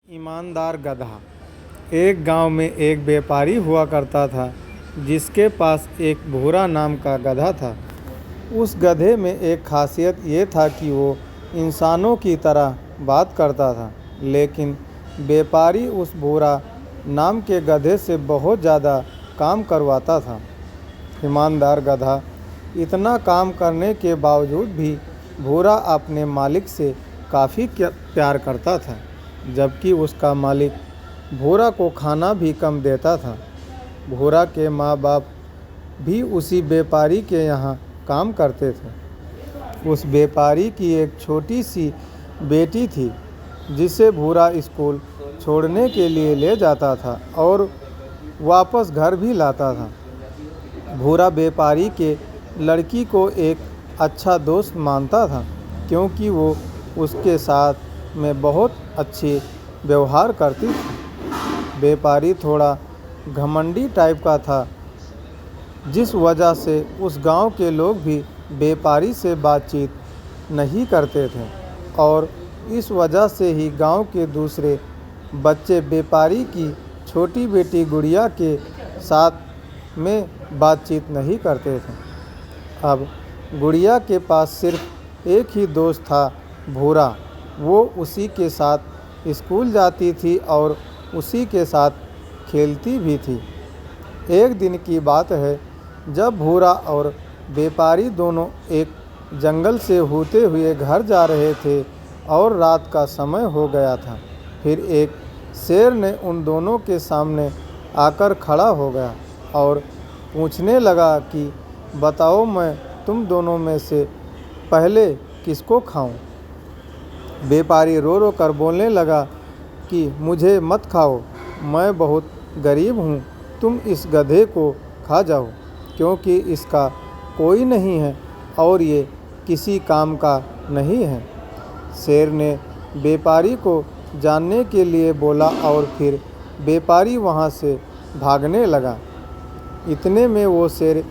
ईमानदार गधा। एक गांव में एक व्यापारी हुआ करता था जिसके पास एक भूरा नाम का गधा था। उस गधे में एक खासियत ये था कि वो इंसानों की तरह बात करता था, लेकिन व्यापारी उस भूरा नाम के गधे से बहुत ज़्यादा काम करवाता था। ईमानदार गधा इतना काम करने के बावजूद भी भूरा अपने मालिक से काफ़ी प्यार करता था, जबकि उसका मालिक भूरा को खाना भी कम देता था। भूरा के माँ बाप भी उसी व्यापारी के यहाँ काम करते थे। उस व्यापारी की एक छोटी सी बेटी थी जिसे भूरा स्कूल छोड़ने के लिए ले जाता था और वापस घर भी लाता था। भूरा व्यापारी के लड़की को एक अच्छा दोस्त मानता था, क्योंकि वो उसके साथ में बहुत अच्छे व्यवहार करती थी। व्यापारी थोड़ा घमंडी टाइप का था, जिस वजह से उस गांव के लोग भी व्यापारी से बातचीत नहीं करते थे, और इस वजह से ही गांव के दूसरे बच्चे व्यापारी की छोटी बेटी गुड़िया के साथ में बातचीत नहीं करते थे। अब गुड़िया के पास सिर्फ एक ही दोस्त था, भूरा। वो उसी के साथ स्कूल जाती थी और उसी के साथ खेलती भी थी। एक दिन की बात है, जब भूरा और व्यापारी दोनों एक जंगल से होते हुए घर जा रहे थे और रात का समय हो गया था। फिर एक शेर ने उन दोनों के सामने आकर खड़ा हो गया और पूछने लगा कि बताओ, मैं तुम दोनों में से पहले किसको खाऊं? व्यापारी रो रो कर बोलने लगा कि मुझे मत खाओ, मैं बहुत गरीब हूँ, तुम इस गधे को खा जाओ, क्योंकि इसका कोई नहीं है और ये किसी काम का नहीं है। शेर ने व्यापारी को जानने के लिए बोला और फिर व्यापारी वहाँ से भागने लगा। इतने में वो शेर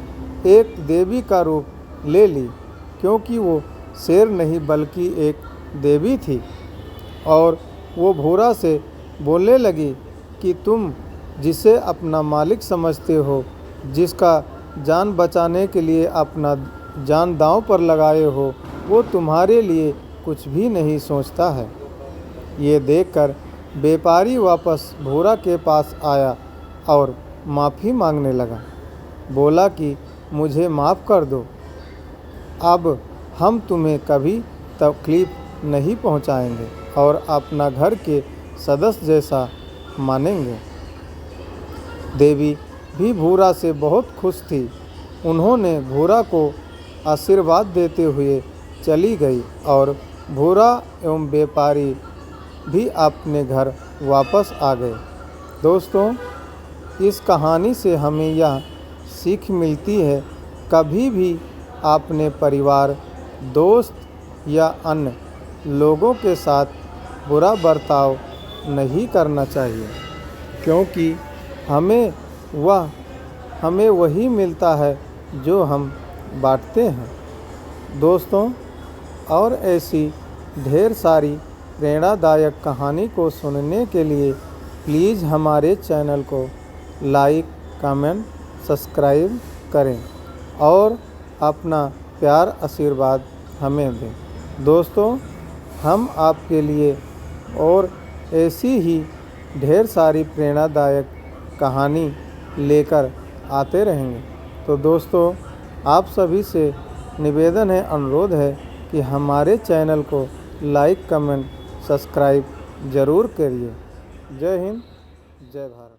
एक देवी का रूप ले ली, क्योंकि वो शेर नहीं बल्कि एक देवी थी, और वो भूरा से बोलने लगी कि तुम जिसे अपना मालिक समझते हो, जिसका जान बचाने के लिए अपना जान दांव पर लगाए हो, वो तुम्हारे लिए कुछ भी नहीं सोचता है। ये देखकर व्यापारी वापस भूरा के पास आया और माफ़ी मांगने लगा। बोला कि मुझे माफ़ कर दो, अब हम तुम्हें कभी तकलीफ़ नहीं पहुंचाएंगे और अपना घर के सदस्य जैसा मानेंगे। देवी भी भूरा से बहुत खुश थी। उन्होंने भूरा को आशीर्वाद देते हुए चली गई और भूरा एवं व्यापारी भी अपने घर वापस आ गए। दोस्तों, इस कहानी से हमें यह सीख मिलती है, कभी भी अपने परिवार, दोस्त या अन्य लोगों के साथ बुरा बर्ताव नहीं करना चाहिए, क्योंकि हमें वही मिलता है जो हम बांटते हैं। दोस्तों, और ऐसी ढेर सारी प्रेरणादायक कहानी को सुनने के लिए प्लीज़ हमारे चैनल को लाइक, कमेंट, सब्सक्राइब करें और अपना प्यार आशीर्वाद हमें दें। दोस्तों, हम आपके लिए और ऐसी ही ढेर सारी प्रेरणादायक कहानी लेकर आते रहेंगे। तो दोस्तों, आप सभी से निवेदन है, अनुरोध है कि हमारे चैनल को लाइक, कमेंट, सब्सक्राइब ज़रूर करिए। जय हिंद, जय भारत।